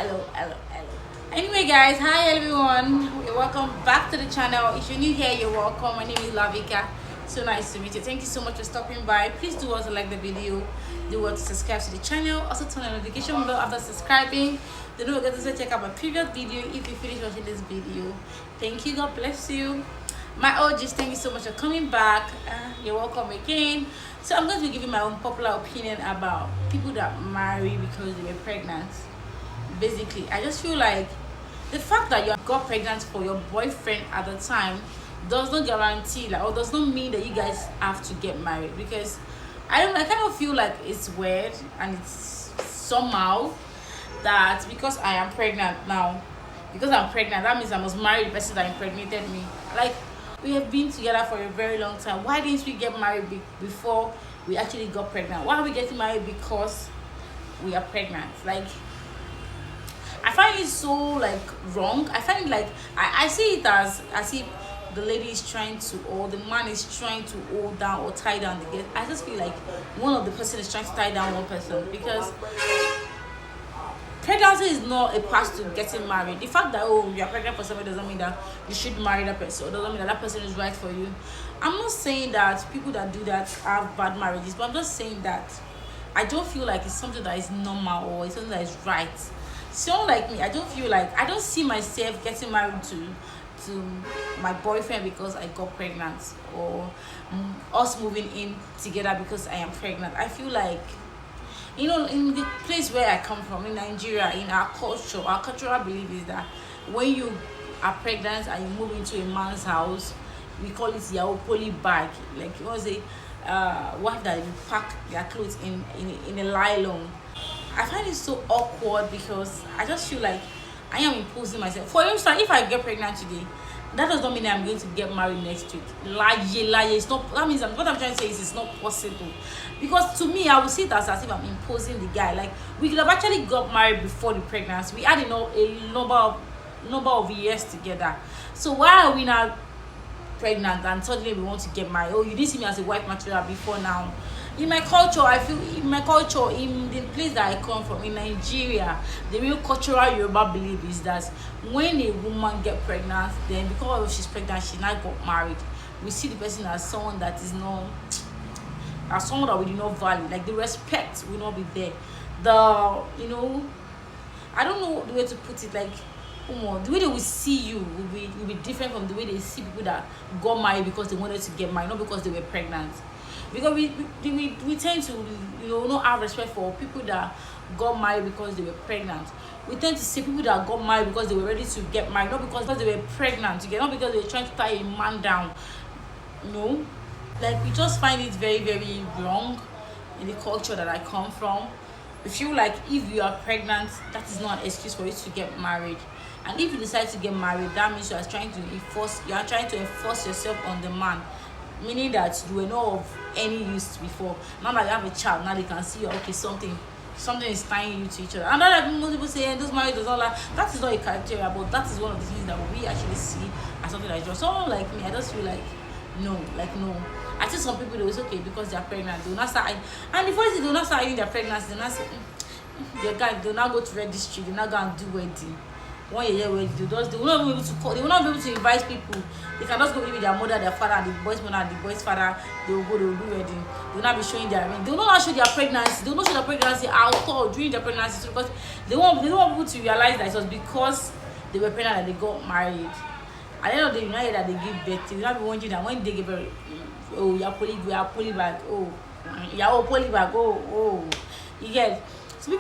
hello. Anyway, guys, hi everyone. Welcome back to the channel. If you're new here, you're welcome. My name is Lavika. So nice to meet you. Thank you so much for stopping by. Please do also like the video. Do also subscribe to the channel. Also turn on the notification bell after subscribing. Don't forget to check out my previous video if you finish watching this video. Thank you. God bless you. My OGs, thank you so much for coming back. You're welcome again. So I'm going to be giving my own popular opinion about people that marry because they were pregnant. Basically, I just feel like the fact that you got pregnant for your boyfriend at the time does not guarantee, like, or does not mean that you guys have to get married. Because I kind of feel like it's weird and it's somehow that because I am pregnant now, because I'm pregnant, that means I must marry the person that impregnated me. Like, we have been together for a very long time. Why didn't we get married before we actually got pregnant? Why are we getting married because we are pregnant? Like, I find it so like wrong. I find it like I see it as if the lady is trying to, or the man is trying to hold down or tie down the girl. I just feel like one of the person is trying to tie down one person, because pregnancy is not a path to getting married. The fact that, oh, you are pregnant for somebody doesn't mean that you should marry that person, or doesn't mean that that person is right for you. I'm not saying that people that do that have bad marriages, but I'm just saying that I don't feel like it's something that is normal or it's something that is right. So like me, I don't see myself getting married to my boyfriend because I got pregnant, or us moving in together because I am pregnant. I feel like, you know, in the place where I come from, in Nigeria, in our culture, our cultural belief is that when you are pregnant and you move into a man's house, we call it your poly bag. Like, you want to say, wife that you pack their clothes in a nylon. I find it so awkward because I just feel like I am imposing myself. For instance, if I get pregnant today, that does not mean I'm going to get married next week. Lie. It's not. That means what I'm trying to say is it's not possible. Because to me, I would see it as if I'm imposing the guy. Like, we could have actually got married before the pregnancy. We had, you know, a number of years together. So why are we now pregnant and suddenly we want to get married? Oh, you didn't see me as a wife material before now. In my culture, in the place that I come from, in Nigeria, the real cultural Yoruba belief is that when a woman get pregnant, then because she's pregnant, she now got married. We see the person as someone that is not, as someone that we do not value. Like, the respect will not be there. You know, I don't know the way to put it. Like, the way they will see you will be different from the way they see people that got married because they wanted to get married, not because they were pregnant. Because we tend to, you know, not have respect for people that got married because they were pregnant. We tend to see people that got married because they were ready to get married, not because they were pregnant together, not because they were trying to tie a man down. No, like, we just find it very, very wrong in the culture that I come from. We feel like if you are pregnant, that is not an excuse for you to get married. And if you decide to get married, that means you are trying to enforce yourself on the man. Meaning that you were not of any use before. Now that you have a child, now they can see you, okay, something is tying you to each other. And that, like, most people say, those marriage does not like, that is not a criteria, but that is one of the things that we actually see as something that is wrong. Someone like me, I just feel like no. I think some people, it's okay because they are pregnant, they will not start, and the first thing, they will not start hiding their pregnancy. They will not say, their guy, they will not go to registry, they will not go and do wedding. 1 year wedding, they will not be able to call, they will not be able to invite people. They can just go with their mother, their father, and the boy's mother and the boy's father. They will do wedding. They will not be showing their ring. They will not show their pregnancy. They will not show their pregnancy at all during their pregnancy, because they don't want people to realize that it was because they were pregnant that they got married. At the end of the day, you know that they give birth. You will not be wondering that when they give birth, oh, you are poly bag, oh, you are poly bag, oh, you get. So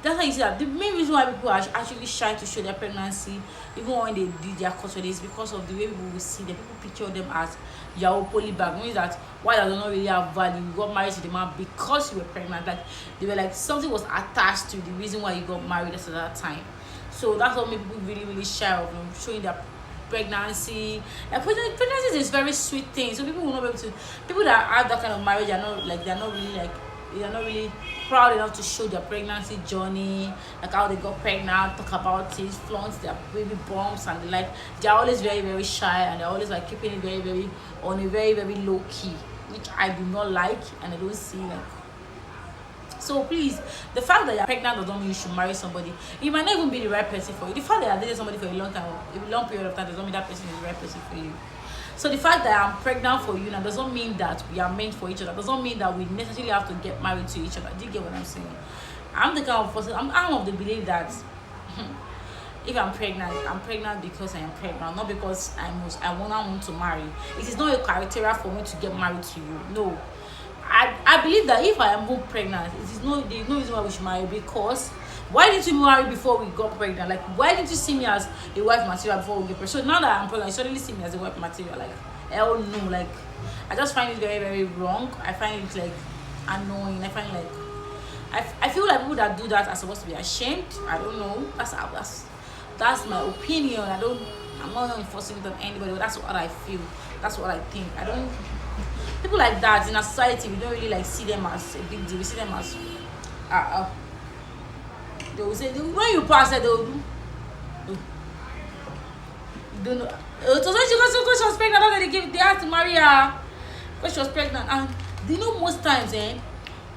that's why you see that the main reason why people are actually shy to show their pregnancy, even when they did their culture, is because of the way people will see them. People picture them as your poly bag, means that why they don't really have value. You got married to the man because you were pregnant. Like, they were like, something was attached to the reason why you got married at that time. So that's what made people really, really shy of them showing their pregnancy. Like, pregnancy is a very sweet thing. So people will not be able to, people that have that kind of marriage are not like, they're not really proud enough to show their pregnancy journey, like how they got pregnant, talk about it, flaunt their baby bumps and the like. They're always very, very shy, and they're always like keeping it very, very on a very, very low key, which I do not like, and I don't see like So please, the fact that you're pregnant doesn't mean you should marry somebody. You might not even be the right person for you. The fact that you're dating somebody for a long time, a long period of time, doesn't mean that person is the right person for you. So the fact that I'm pregnant for you now doesn't mean that we are meant for each other. Doesn't mean that we necessarily have to get married to each other. Do you get what I'm saying? I'm the kind of person. I'm of the belief that if I'm pregnant because I am pregnant, not because I want to marry. It is not a criteria for me to get married to you. No. I believe that if I am not pregnant, there's no reason why we should marry, because why didn't you marry before we got pregnant? Like, why didn't you see me as a wife material before we get pregnant? So now that I'm pregnant, you suddenly see me as a wife material. Like, hell no. Like, I just find it very, very wrong. I find it like annoying. I find like I feel like people that do that are supposed to be ashamed. I don't know. That's my opinion. I'm not enforcing it on anybody, but that's what I feel. That's what I think. I don't People like that in our society, we don't really like see them as a big deal. We see them as they will say when you pass it, they'll do. Don't know. So when she was pregnant, they had to marry her because she was pregnant. And do you know most times,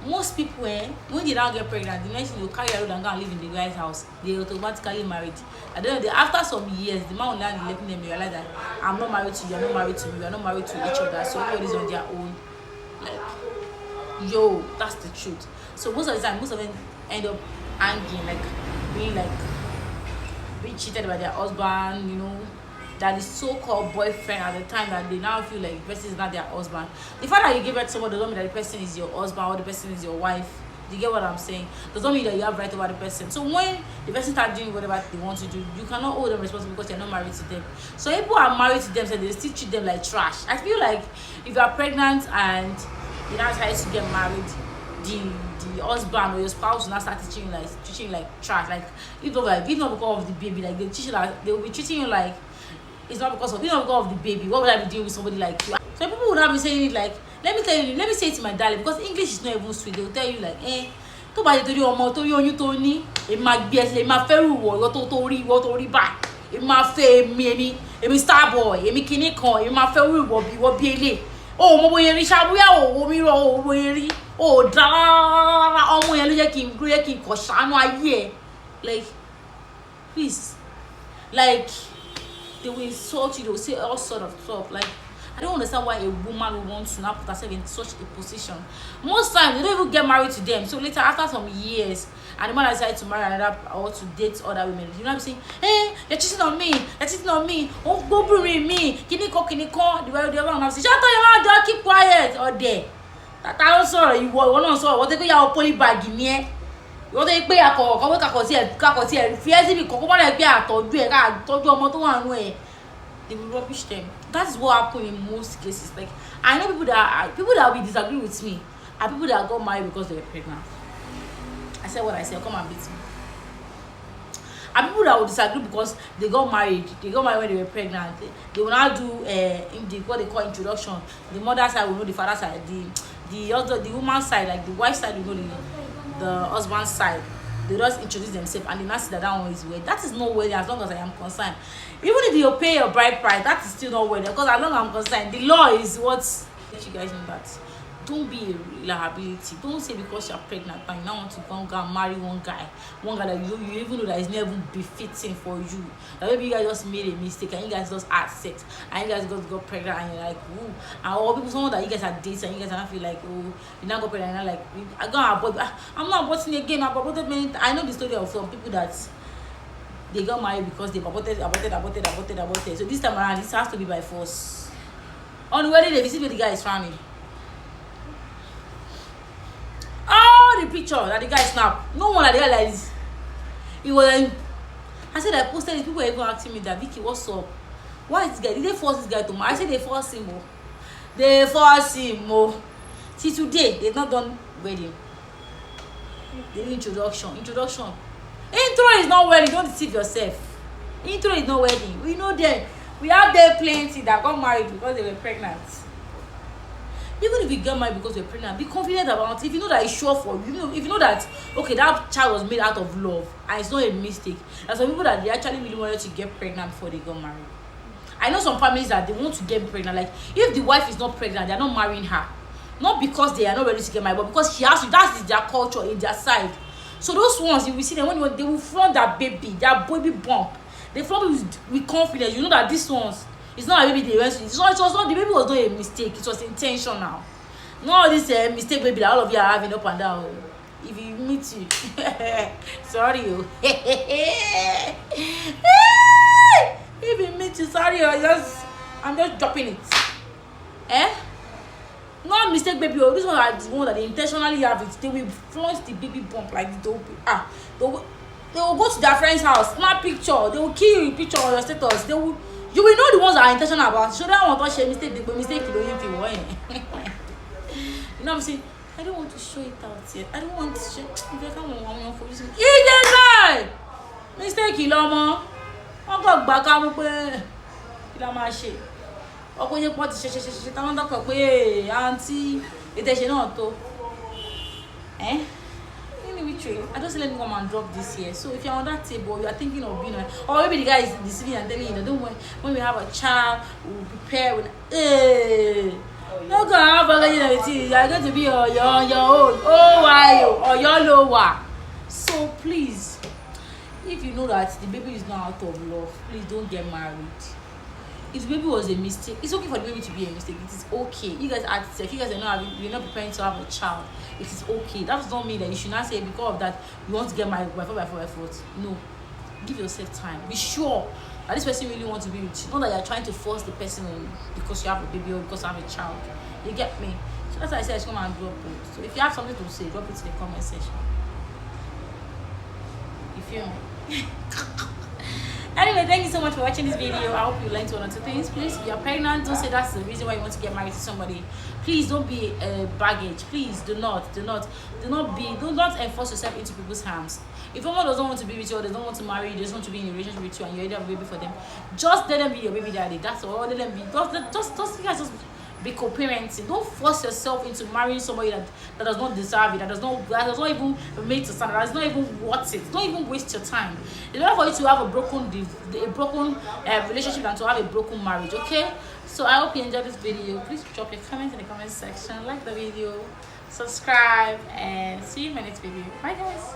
most people, when they now get pregnant, the next thing they'll carry a road and go and live in the guy's house. They automatically married. I don't know. After some years, the man will now let them realize that I'm not married to you, you're not married to me, we're not married to each other. So everybody's on their own. Like, yo, that's the truth. So most of the time, most of them end up hanging, being cheated by their husband, that is so-called boyfriend at the time, that they now feel like the person is not their husband. The fact that you give birth to someone doesn't mean that the person is your husband or the person is your wife. Do you get what I'm saying? Doesn't mean that you have right over the person. So when the person starts doing whatever they want to do, you cannot hold them responsible because you're not married to them. So if people are married to them, so they still treat them like trash. I feel like if you are pregnant and you now try to get married, the husband or your spouse will not start treating you like trash. Like if not because of the baby, like they will be treating you like it's not because of the baby. What would I be doing with somebody like you? So people would not be saying it like, let me say it to my darling, because English is not even sweet. They will tell you like, tó bá jẹ́ torí ọmọ torí oyún tó ní, èmi máa gbé ẹsẹ̀, èmi máa fẹ́rù ìwọ tó rí báyìí, èmi máa fẹ́ èmi star boy, èmi kinní kan, èmi máa fẹ́rù ìwọ bí elé. O mo bóyá rí ṣàbúyà o mi rọ o bóyá rí o dára ọmọ yẹn ló yẹ kí n kọ ṣàánú ayé ẹ. Like, please, like, they will insult you, they will say all sort of stuff. Like, I don't understand why a woman would want to now put herself in such a position. Most times they don't even get married to them. So later, after some years, and the man decides to marry another or to date other women, you know what I'm saying? Hey, you're cheating on me. Oh, go bring me. Kiniko. The other one now say, shut up, your mouth, keep quiet. Or there. That also you want to what they go your poly bag in here. You want to pay a call, come here, fears if you come on like that, told you ọmọ tó wà nù ẹ. They will rubbish them. That is what happens in most cases. Like, I know people that will disagree with me are people that got married because they were pregnant. I said what I said, come and beat me. And people that will disagree because they got married when they were pregnant. They will now do what they call introduction. The mother side will know the father side, the woman's side, like the wife side will know the husband's side. They just introduce themselves and they not see that one is weird. That is not weird as long as I am concerned. Even if you pay your bride price, that is still not weird, because as long as I'm concerned, the law is what let you guys know that. Don't be a liability. Don't say because you're pregnant and you now want to go and marry one guy that you even know that is never befitting for you. That maybe you guys just made a mistake and you guys just had sex and you guys got pregnant and you're like, ooh, and all people, someone that you guys are dating and you guys are not feel like, oh, you now got pregnant and you're like, I'm not aborting again. I've aborted many. I know the story of some people that they got married because they aborted. So this time around, this has to be by force. On the wedding day, visit where the guy is frowning. The picture that the guy snapped, no one had realized it was like, I said I posted it. People were even asking me that, Vicky, what's up? Why is this guy? Did they force this guy to marry? I said they force him. See, today they've not done wedding. They do introduction. Intro is not wedding. Don't deceive yourself. Intro is not wedding. We know them. We have there plenty that got married because they were pregnant. Even if you get married because you're pregnant, be confident about it. If you know that it's sure for you, if you know that, okay, that child was made out of love and it's not a mistake. There's some people that they actually really wanted to get pregnant before they got married. I know some families that they want to get pregnant. Like, if the wife is not pregnant, they're not marrying her. Not because they are not ready to get married, but because she has to. That is their culture in their side. So those ones, you will see them when they will flaunt their baby bump. They flaunt it with confidence. You know that this ones, it's not a baby they went to. It was not, the baby was not a mistake. It was intentional. Not this mistake baby that all of you are having up and down. If you meet you, sorry you. If you meet you, sorry, I'm just dropping it. Not mistake baby. This one are the one that they intentionally have it. They will flaunt the baby bump like this. They will go to their friend's house, snap picture. They will kill you picture on your status. You will know the ones that are intentional about it. So that one don't share mistake. They mistake you don't even want. You know what I'm saying? I don't want to show it out yet. I don't want to show. If I come on for you, guy. Mistake you, Lama. I'm going back. I'm going. Lama shit. Ọkọ yẹn pọ̀ ti ṣe táwọn dọ́kọ̀ pé àǹtí ìtẹ̀ṣe náà tó. Anyway, I just let me come and drop this here. So if you're on that table, you are thinking of being or maybe the guy is deceiving and telling you that don't want, when we have a child, we'll prepare with no go have a you are going to be on your own. Oh why or your lower. So please, if you know that the baby is not out of love, please don't get married. If the baby was a mistake, it's okay for the baby to be a mistake. It is okay. You guys are sick. You guys are not you're not preparing to have a child. It is okay. That does not mean that you should not say because of that you want to get married by 4x4. No. Give yourself time. Be sure that this person really wants to be with you. Not that you're trying to force the person on because you have a baby or because you have a child. You get me? So that's why I said I should come and drop it. So if you have something to say, drop it in the comment section. You feel me? Anyway, thank you so much for watching this video. I hope you learned one or two things. Please, if you're pregnant, don't say that's the reason why you want to get married to somebody. Please don't be baggage. Please do not enforce yourself into people's hands. If someone doesn't want to be with you or they don't want to marry you, they just want to be in a relationship with you and you already have a baby for them, just let them be your baby daddy. That's all. Let them be just you guys just be co-parenting. Don't force yourself into marrying somebody that does not deserve it, that does not even make to stand, that is not even worth it. Don't even waste your time. It's better for you to have a broken relationship than to have a broken marriage. Okay, so I hope you enjoyed this video. Please drop your comments in the comment section, like the video, subscribe, and see you in my next video. Bye guys.